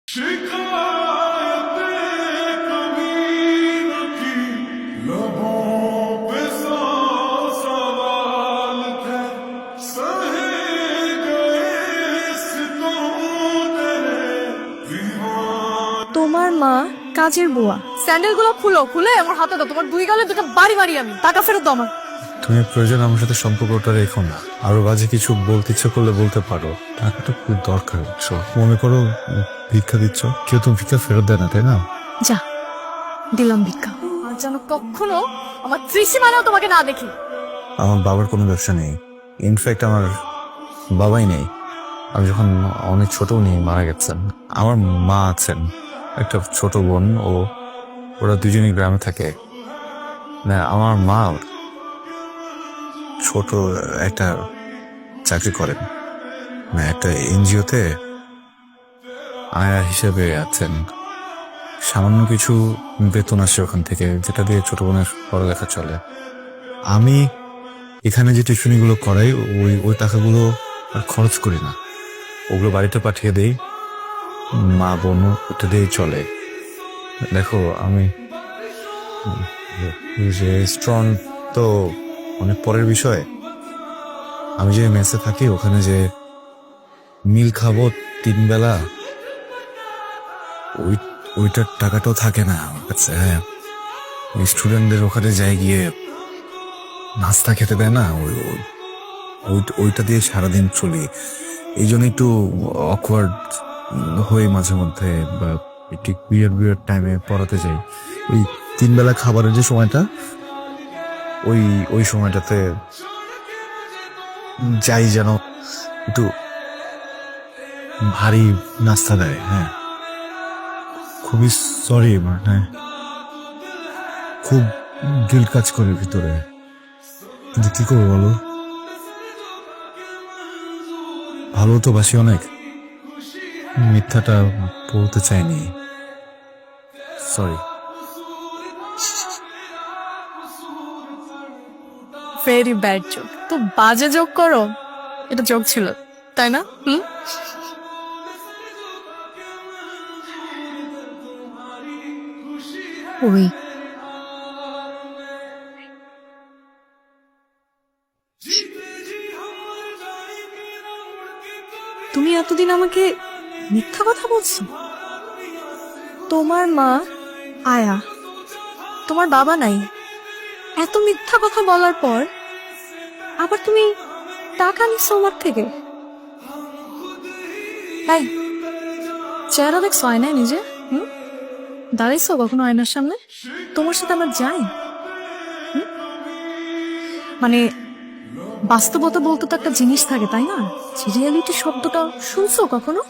তোমার মা কাজের বুয়া। স্যান্ডেল গুলো খুলে আমার হাতে দাও। তোমার দুই গালে দুটো বাড়ি মারি আমি। টাকা ফেরত দাও আমার। তুমি প্রয়োজন আমার সাথে সম্পর্কটা রেখো না। আরো বাজে কিছু বলতে ইচ্ছে করলে বলতে পারো। টাকাটা খুব দরকার, বুঝছো? মনে করো ভিক্ষা দিচ্ছ, কেউ তো ভিক্ষা ফেরত দেয় না, তাই না? যা দিলাম ভিক্ষা। আর যেন কখনো আমার ত্রিসীমানাও তোমাকে না দেখি। আমার বাবার কোনো ব্যবসা নেই, ইনফ্যাক্ট আমার বাবাই নেই। আমি যখন অনেক ছোট উনি মারা গেছেন। আমার মা আছেন, একটা ছোট বোন, ওরা দুজনই গ্রামে থাকে। না, আমার মা ছোট একটা চাকরি করেন, মানে একটা এনজিওতে আয়া হিসেবে আছেন। সামান্য কিছু বেতন আসে ওখান থেকে, যেটা দিয়ে ছোট বোনের পড়ালেখা চলে। আমি এখানে যে টিউশনিগুলো করাই, ওই টাকাগুলো আর খরচ করি না, ওগুলো বাড়িতে পাঠিয়ে দেই। মা বোন ওটা দিয়েই চলে। দেখো, আমি রেস্টুরেন্ট তো অনেক পরের বিষয়। আমি যে মেসে থাকি, ওখানে যে মিল খাবো 3 বেলা, ওইটার টাকাটাও থাকে না আমার কাছে। হ্যাঁ, স্টুডেন্টদের ওখানে যাই গিয়ে নাস্তা খেতে দেয় না, ওইটা দিয়ে সারাদিন চলি। এই জন্য একটু অকওয়ার্ড হয়ে মাঝে মধ্যে, বা একটু বিয়ার টাইমে পড়াতে যাই। ওই 3 বেলা খাবারের যে সময়টা, ওই সময়টাতে যাই যেন একটু ভারী নাস্তা দেয়। হ্যাঁ, খুবই সরি, মানে খুব গিল্ট কাজ করে ভিতরে, কিন্তু কি করবো বলো? ভালো তো বাসি অনেক, মিথ্যাটা বলতে চাইনি, সরি। Very bad joke. তো বাজে জোক করো, এটা জোক ছিল তাই না? ওই তুমি এতদিন আমাকে মিথ্যা কথা বলছো। তোমার মা আয়া, তোমার বাবা নাই। এত মিথ্যা কথা বলার পর আবার তুমি টাকা নিচ্ছ আমার থেকে। তাই চেহারা দেখছো আয়নায় নিজে? দাঁড়াইছো কখনো আয়নার সামনে? তোমার সাথে আমার যাই? মানে বাস্তবতা বলতে তো একটা জিনিস থাকে, তাই না? রিয়েলিটি শব্দটা শুনছো কখনো?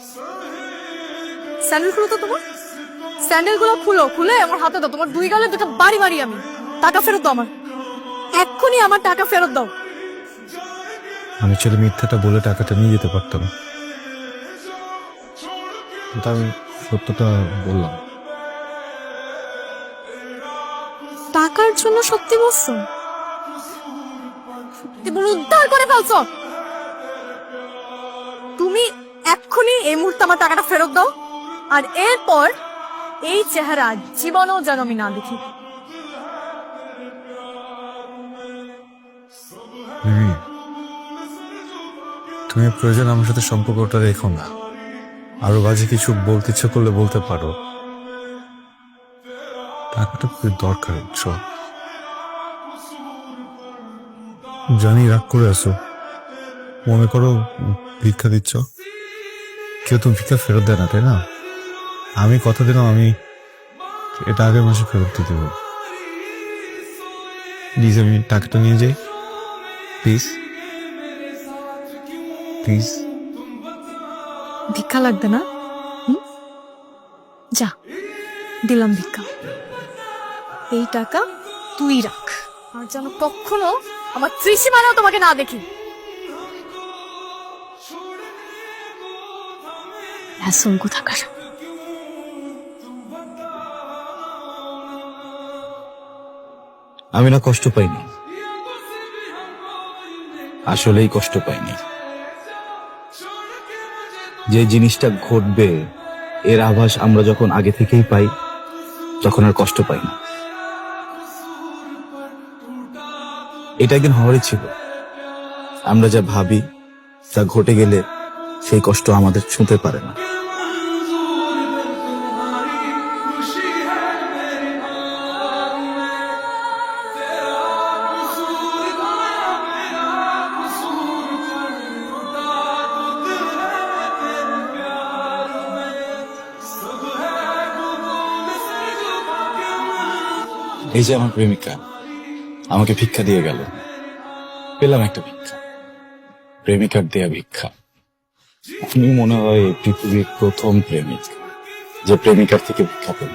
স্যান্ডেল খুলো তো তোমার। স্যান্ডেল গুলো খুলে আমার হাতে দাও। তোমার দুই গালে দুটো বাড়ি মারি আমি। টাকা ফেরত দাও আমার। এক্ষুনি আমার টাকা ফেরত দাও। আমি ছেলে মিথ্যাটা বলে টাকাটা নিয়ে যেতে পারতাম, কিন্তু আমি সত্যটা বললাম। টাকার জন্য সত্যি বলছো? সত্যি বলে উদ্ধার করে ফেলছো। তুমি এক্ষুনি এই মুহূর্তে আমার টাকাটা ফেরত দাও, আর এরপর এই চেহারা জীবনেও যেন আমি না দেখি। তুমি প্রয়োজন আমার সাথে সম্পর্কটা রেখো না। আরো বাজে কিছু বলতে ইচ্ছে করলে বলতে পারো। টাকাটা খুব দরকার, বুঝছো? জানি রাগ করে আছো, মনে করো ভিক্ষা দিচ্ছ, কেউ তো ভিক্ষা ফেরত দেয় না, তাই না? আমি কথা দিলাম, আমি এটা আগের মাসে ফেরত দিয়ে দেবো। প্লিজ, আমি টাকাটা নিয়ে যাই, প্লিজ প্লিজ। ভিক্ষা লাগবে না? যা দিলাম ভিক্ষা। এই টাকা তুই রাখ, আর যেন কখনো আমার ত্রিসীমানাও তোমাকে না দেখি। হ্যাসল কোথাকার। আমি না কষ্ট পাইনি, আসলেই কষ্ট পাইনি। যে জিনিসটা ঘটবে এর আভাস আমরা যখন আগে থেকেই পাই তখন আর কষ্ট পাই না। এটা একদিন হওয়ারই ছিল। আমরা যা ভাবি তা ঘটে গেলে সেই কষ্ট আমাদের ছুঁতে পারে না। এই যে আমার প্রেমিকা আমাকে ভিক্ষা দিয়ে গেল, পেলাম একটা ভিক্ষা, প্রেমিকার দেয়া ভিক্ষা। আমি মনে হয় এই পৃথিবীর প্রথম প্রেমিক যে প্রেমিকার থেকে ভিক্ষা পেল।